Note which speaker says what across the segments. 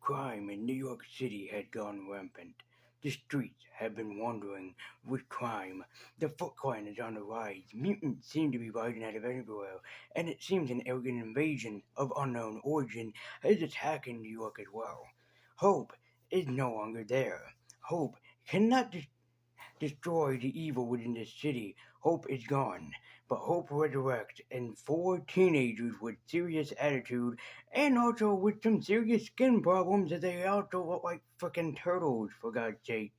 Speaker 1: Crime in New York City had gone rampant. The streets have been wandering with crime. The Foot Clan is on the rise. Mutants seem to be rising out of everywhere, and it seems an alien invasion of unknown origin is attacking New York as well. Hope is no longer there. Hope cannot destroy the evil within this city. Hope is gone. But hope resurrects, and four teenagers with serious attitude and also with some serious skin problems that they also look like frickin' turtles, for God's sake.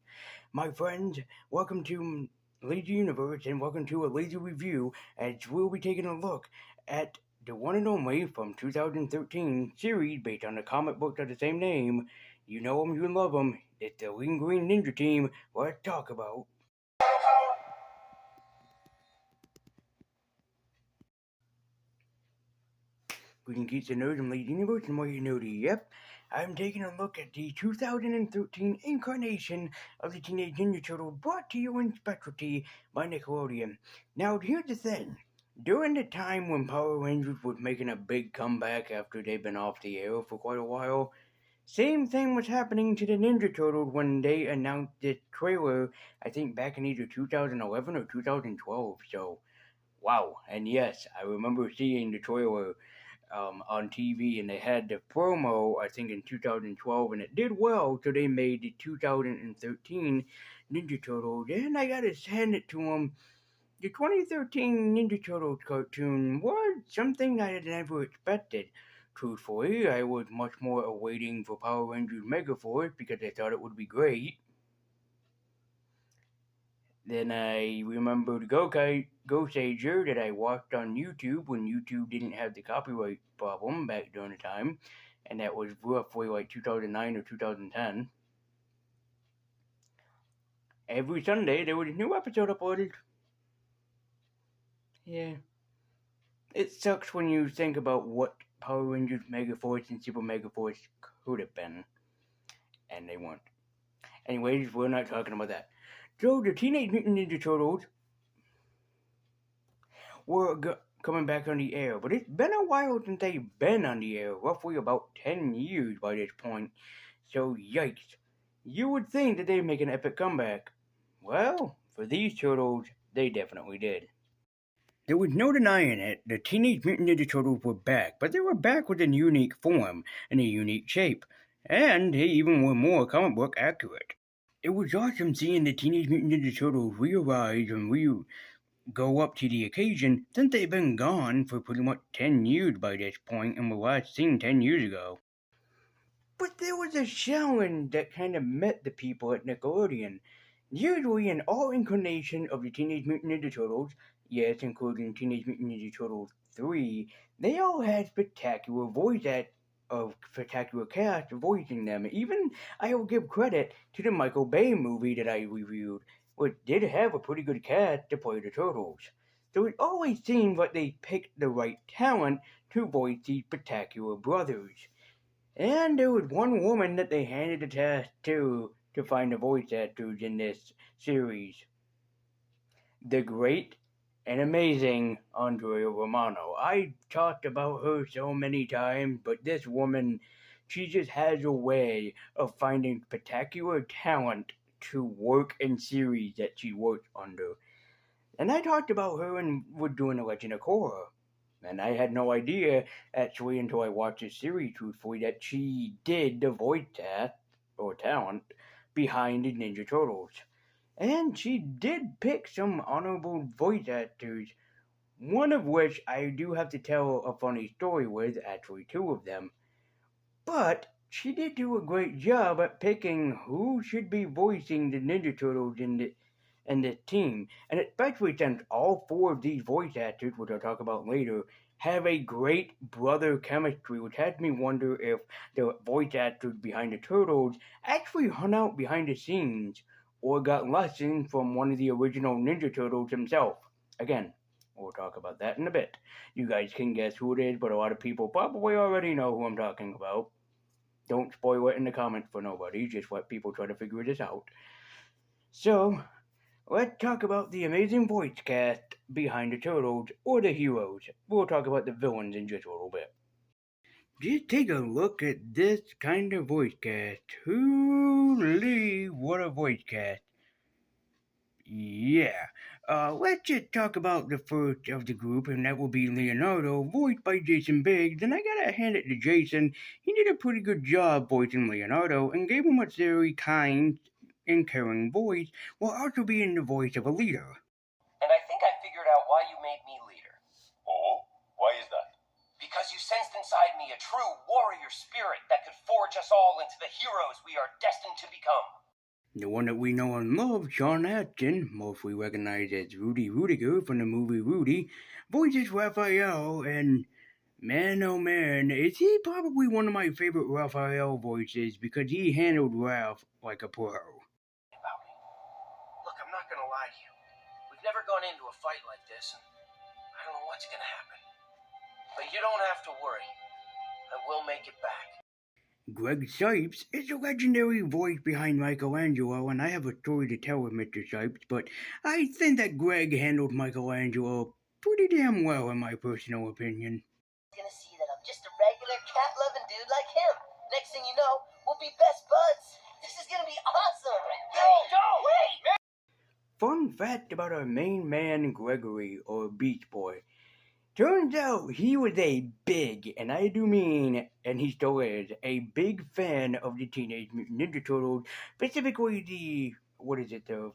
Speaker 1: My friends, welcome to Lazy Universe and welcome to a Lazy Review as we'll be taking a look at the one and only from 2013 series based on the comic book of the same name. You know 'em, you love 'em. It's the Lean Green Ninja Team. Let's talk about. Greetings, geeks and nerds, and Lazy Universe, and more you nerdy. Yep, I'm taking a look at the 2013 incarnation of the Teenage Ninja Turtles brought to you in specialty by Nickelodeon. Now, here's the thing. During the time when Power Rangers was making a big comeback after they'd been off the air for quite a while, same thing was happening to the Ninja Turtles when they announced this trailer, I think back in either 2011 or 2012. So, wow. And yes, I remember seeing the trailer on TV, and they had the promo, I think, in 2012, and it did well, so they made the 2013 Ninja Turtles, and I gotta hand it to them. The 2013 Ninja Turtles cartoon was something I had never expected. Truthfully, I was much more awaiting for Power Rangers Megaforce because I thought it would be great. Then I remembered Ghostager that I watched on YouTube when YouTube didn't have the copyright problem back during the time, and that was roughly like 2009 or 2010. Every Sunday there was a new episode uploaded. Yeah. It sucks when you think about what Power Rangers Megaforce and Super Megaforce could have been, and they weren't. Anyways, we're not talking about that. So the Teenage Mutant Ninja Turtles were coming back on the air, but it's been a while since they've been on the air, roughly about 10 years by this point. So yikes. You would think that they'd make an epic comeback. Well, for these turtles, they definitely did. There was no denying it, the Teenage Mutant Ninja Turtles were back, but they were back with a unique form and a unique shape, and they even were more comic book accurate. It was awesome seeing the Teenage Mutant Ninja Turtles re-arise and go up to the occasion since they've been gone for pretty much 10 years by this point and were last seen 10 years ago. But there was a challenge that kind of met the people at Nickelodeon. Usually in all incarnation of the Teenage Mutant Ninja Turtles, yes, including Teenage Mutant Ninja Turtles 3, they all had spectacular cast voicing them. Even I will give credit to the Michael Bay movie that I reviewed, which did have a pretty good cast to play the Turtles. So it always seemed like they picked the right talent to voice these spectacular brothers. And there was one woman that they handed the task to find the voice actors in this series. The great and amazing Andrea Romano. I talked about her so many times, but this woman, she just has a way of finding spectacular talent to work in series that she works under. And I talked about her and we're doing a Legend of Korra. And I had no idea, actually, until I watched the series, truthfully, that she did the voice talent behind the Ninja Turtles. And she did pick some honorable voice actors, one of which I do have to tell a funny story with, actually two of them. But she did do a great job at picking who should be voicing the Ninja Turtles in this team, and especially since all four of these voice actors, which I'll talk about later, have a great brother chemistry, which has me wonder if the voice actors behind the Turtles actually hung out behind the scenes or got lessons from one of the original Ninja Turtles himself. Again, we'll talk about that in a bit. You guys can guess who it is, but a lot of people probably already know who I'm talking about. Don't spoil it in the comments for nobody, just let people try to figure this out. So, let's talk about the amazing voice cast behind the Turtles, or the heroes. We'll talk about the villains in just a little bit. Just take a look at this kind of voice cast. Holy, what a voice cast. Yeah. Let's just talk about the first of the group, and that will be Leonardo, voiced by Jason Biggs. And I gotta hand it to Jason. He did a pretty good job voicing Leonardo and gave him a very kind and caring voice while also being the voice of a leader.
Speaker 2: And I think I figured out why you made me leader.
Speaker 3: Oh? Why is that?
Speaker 2: Because you sensed inside me a true warrior spirit that could forge us all into the heroes we are destined to become.
Speaker 1: The one that we know and love, Sean Astin, mostly recognized as Rudy Rudiger from the movie Rudy, voices Raphael, and man oh man, is he probably one of my favorite Raphael voices because he handled Ralph like a pro.
Speaker 2: About me. Look, I'm not gonna lie to you. We've never gone into a fight like this, and I don't know what's gonna happen. But you don't have to worry. I will make it back.
Speaker 1: Greg Sipes is the legendary voice behind Michelangelo, and I have a story to tell with Mr. Sipes, but I think that Greg handled Michelangelo pretty damn well, in my personal opinion.
Speaker 4: Gonna see that I'm just a regular cat-loving dude like him. Next thing you know, we'll be best buds. This is gonna be awesome.
Speaker 2: No, wait!
Speaker 1: Fun fact about our main man, Gregory, or Beach Boy. Turns out he was a big, and I do mean, and he still is, a big fan of the Teenage Mutant Ninja Turtles, specifically the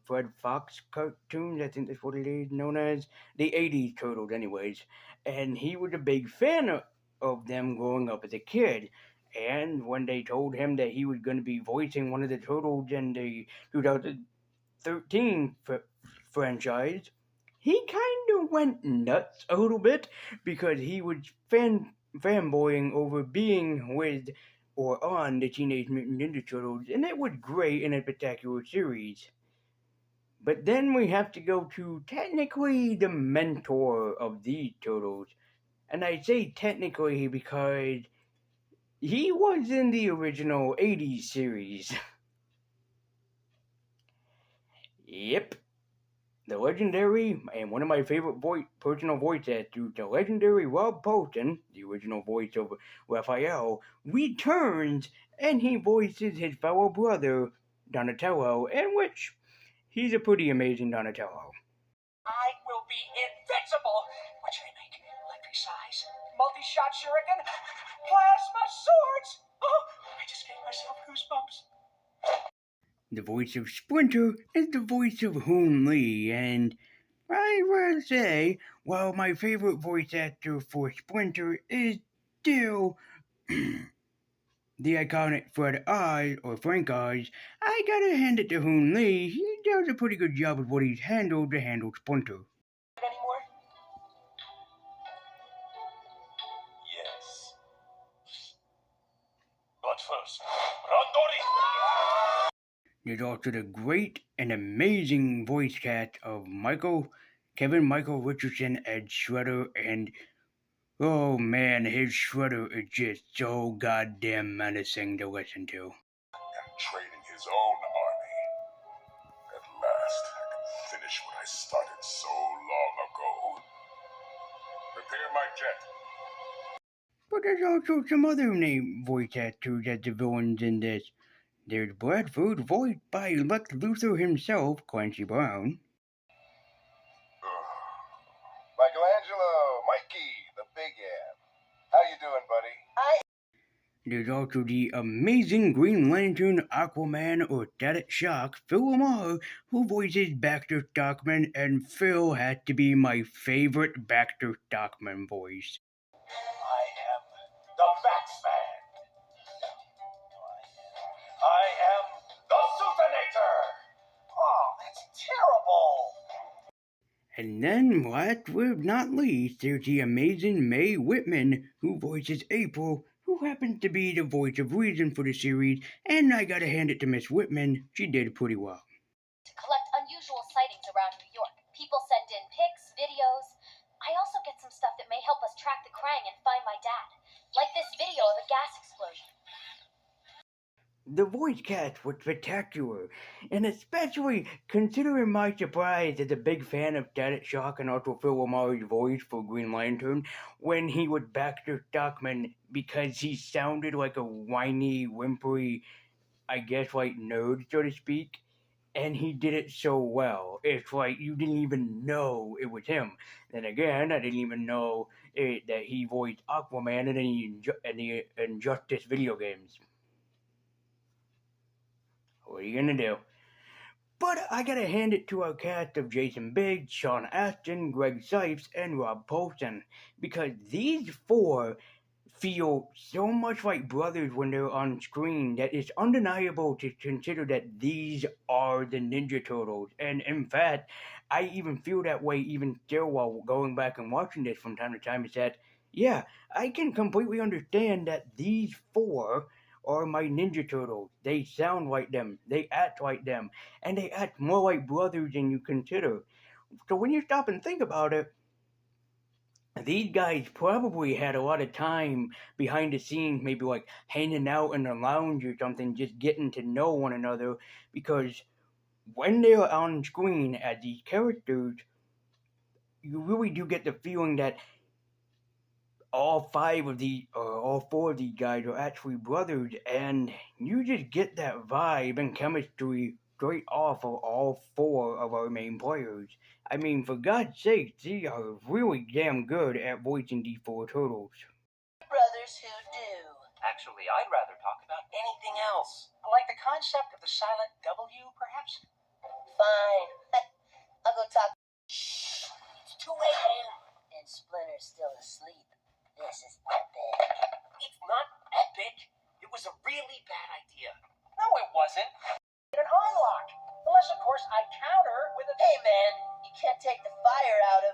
Speaker 1: Fred Fox cartoons, I think that's what it is known as, the 80s Turtles anyways, and he was a big fan of them growing up as a kid, and when they told him that he was going to be voicing one of the Turtles in the 2013 franchise, he kind of went nuts a little bit because he was fanboying over being with or on the Teenage Mutant Ninja Turtles, and it was great in a spectacular series. But then we have to go to technically the mentor of these turtles, and I say technically because he was in the original 80s series. Yep. The legendary and one of my favorite personal voice actors, the legendary Rob Paulsen, the original voice of Raphael, returns and he voices his fellow brother Donatello, in which he's a pretty amazing Donatello.
Speaker 2: I will be invincible! What should I make? Electric size? Multi-shot shuriken? Plasma swords? Oh, I just gave myself goosebumps.
Speaker 1: The voice of Splinter is the voice of Hoon Lee, and I will say, while my favorite voice actor for Splinter is still the iconic Fred Oz or Frank Oz, I gotta hand it to Hoon Lee. He does a pretty good job with what he's handled to handle Splinter.
Speaker 2: Anymore?
Speaker 3: Yes. But first, Randori!
Speaker 1: There's also the great and amazing voice cast of Kevin Michael Richardson as Shredder, and oh man, his Shredder is just so goddamn menacing to listen to.
Speaker 3: And training his own army. At last, I can finish what I started so long ago. Prepare my jet.
Speaker 1: But there's also some other name voice actors as the villains in this. There's Bradford, voiced by Lex Luthor himself, Clancy Brown.
Speaker 3: Michelangelo, Mikey, the big Am. How you doing, buddy?
Speaker 1: There's also the amazing Green Lantern, Aquaman, or Static Shock, Phil Lamar, who voices Baxter Stockman, and Phil had to be my favorite Baxter Stockman voice.
Speaker 3: I am the Baxman. I am the Sutinator.
Speaker 2: Oh, that's terrible!
Speaker 1: And then, last but not least, there's the amazing Mae Whitman, who voices April, who happens to be the voice of reason for the series, and I gotta hand it to Miss Whitman, she did pretty well.
Speaker 5: To collect unusual sightings around New York. People send in pics, videos. I also get some stuff that may help us track the Krang and find my dad. Like this video of a gas explosion.
Speaker 1: The voice cast was spectacular, and especially considering my surprise as a big fan of Static Shock and also Phil Lamar's voice for Green Lantern when he was Baxter Stockman because he sounded like a whiny, whimpery, I guess like nerd, so to speak. And he did it so well. It's like you didn't even know it was him. Then again, I didn't even know that he voiced Aquaman in the Injustice video games. What are you gonna do? But I gotta hand it to our cast of Jason Biggs, Sean Astin, Greg Sipes, and Rob Paulsen, because these four feel so much like brothers when they're on screen that it's undeniable to consider that these are the Ninja Turtles. And in fact, I even feel that way even still while going back and watching this from time to time. Is that, yeah, I can completely understand that these four are my Ninja Turtles. They sound like them, they act like them, and they act more like brothers than you consider. So when you stop and think about it, these guys probably had a lot of time behind the scenes, maybe like hanging out in the lounge or something, just getting to know one another. Because when they're on screen as these characters, you really do get the feeling that all four of these guys are actually brothers, and you just get that vibe and chemistry straight off of all four of our main players. I mean, for God's sake, they are really damn good at voicing these four turtles.
Speaker 4: Brothers who do.
Speaker 2: Actually, I'd rather talk about anything else. Like the concept of the silent W, perhaps?
Speaker 4: Fine. I'll go talk.
Speaker 2: Shh! It's 2 a.m.
Speaker 4: And Splinter's still asleep. This is epic.
Speaker 2: It's not epic. It was a really bad idea. No, it wasn't. An unlock. Unless, of course, I counter with a...
Speaker 4: Hey, man, you can't take the fire out of...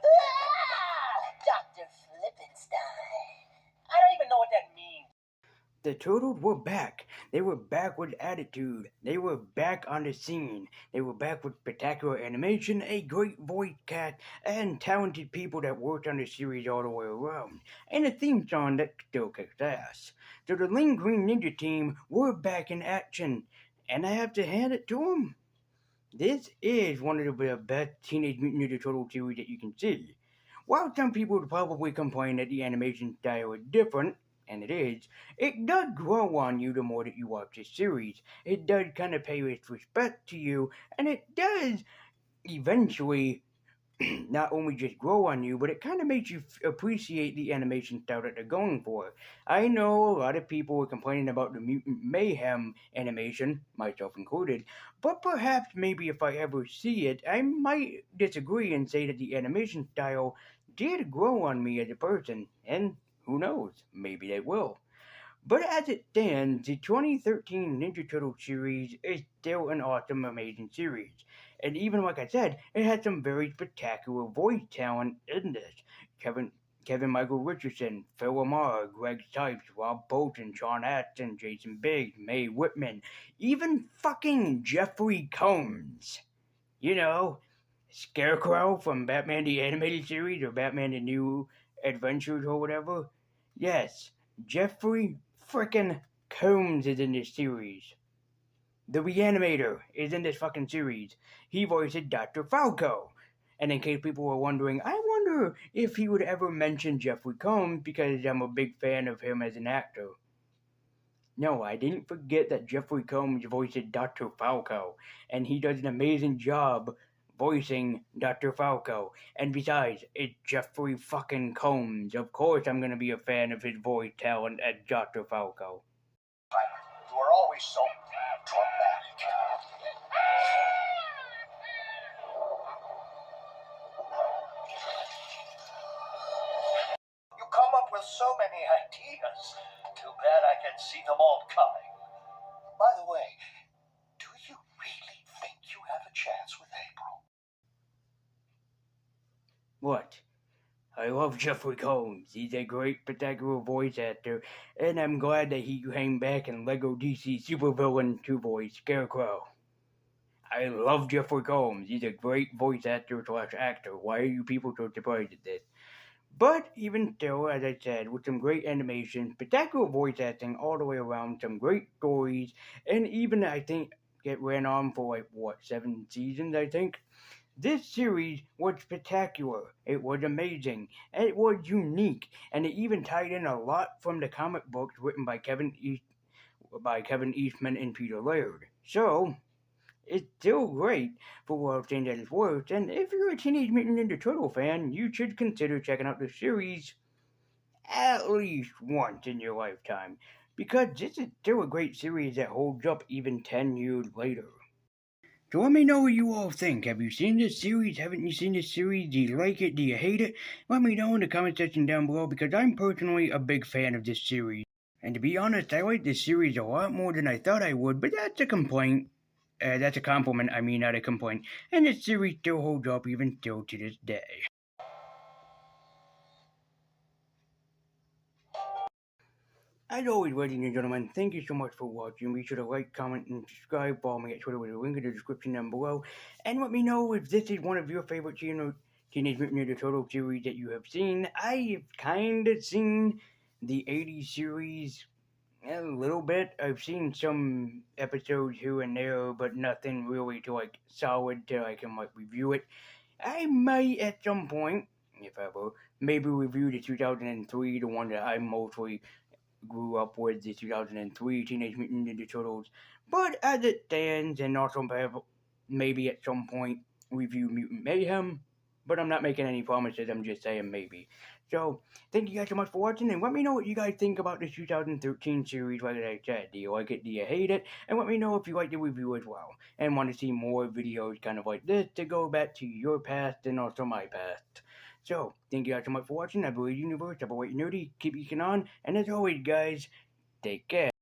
Speaker 4: Dr. Flippenstein.
Speaker 2: I don't even know what that means.
Speaker 1: The Turtles were back. They were back with attitude. They were back on the scene. They were back with spectacular animation, a great voice cast, and talented people that worked on the series all the way around, and a theme song that still kicks ass. So the Lean Green Ninja team were back in action, and I have to hand it to them. This is one of the best Teenage Mutant Ninja Turtle series that you can see. While some people would probably complain that the animation style is different, and it does grow on you the more that you watch this series. It does kind of pay its respect to you, and it does eventually not only just grow on you, but it kind of makes you appreciate the animation style that they're going for. I know a lot of people were complaining about the Mutant Mayhem animation, myself included, but perhaps maybe if I ever see it, I might disagree and say that the animation style did grow on me as a person, and who knows, maybe they will. But as it stands, the 2013 Ninja Turtle series is still an awesome, amazing series. And even like I said, it has some very spectacular voice talent in this. Kevin Michael Richardson, Phil Lamar, Greg Sipes, Rob Bolton, Sean Astin, Jason Biggs, Mae Whitman, even fucking Jeffrey Combs. You know, Scarecrow from Batman the Animated Series or Batman the New Adventures or whatever. Yes, Jeffrey frickin' Combs is in this series. The Reanimator is in this fucking series. He voiced Dr. Falco. And in case people were wondering, I wonder if he would ever mention Jeffrey Combs because I'm a big fan of him as an actor. No, I didn't forget that Jeffrey Combs voiced Dr. Falco, and he does an amazing job voicing Dr. Falco. And besides, it's Jeffrey fucking Combs. Of course I'm gonna be a fan of his voice talent as Dr. Falco.
Speaker 2: You are always so dramatic. You come up with so many ideas. Too bad I can see them all coming. By the way, do you really think you have a chance with April?
Speaker 1: What? I love Jeffrey Combs. He's a great spectacular voice actor, and I'm glad that he came back in LEGO DC supervillain to voice Scarecrow. I love Jeffrey Combs. He's a great voice actor / actor. Why are you people so surprised at this? But even still, as I said, with some great animation, spectacular voice acting all the way around, some great stories, and even I think it ran on for like what 7 seasons, I think. This series was spectacular. It was amazing. It was unique, and it even tied in a lot from the comic books written by Kevin Eastman and Peter Laird. So it's still great for what I'm saying that it's worth. And if you're a Teenage Mutant Ninja Turtle fan, you should consider checking out the series at least once in your lifetime, because this is still a great series that holds up even 10 years later. So let me know what you all think. Have you seen this series? Haven't you seen this series? Do you like it? Do you hate it? Let me know in the comment section down below, because I'm personally a big fan of this series. And to be honest, I like this series a lot more than I thought I would, but that's a complaint. That's a compliment, I mean, not a complaint. And this series still holds up even still to this day. As always, ladies and gentlemen, thank you so much for watching. Be sure to like, comment, and subscribe. Follow me at Twitter with a link in the description down below. And let me know if this is one of your favorite Teenage Mutant Ninja Turtle series that you have seen. I have kind of seen the 80s series a little bit. I've seen some episodes here and there, but nothing really to like solid till I can like review it. I might at some point, if ever, maybe review the 2003, the one that I mostly grew up with, the 2003 Teenage Mutant Ninja Turtles. But as it stands, and also maybe at some point review Mutant Mayhem. But I'm not making any promises, I'm just saying maybe. So, thank you guys so much for watching, and let me know what you guys think about this 2013 series, like I said. Do you like it? Do you hate it? And let me know if you like the review as well, and want to see more videos kind of like this to go back to your past and also my past. So, thank you guys so much for watching. I believe universe, have a white nerdy, keep eating on, and as always, guys, take care.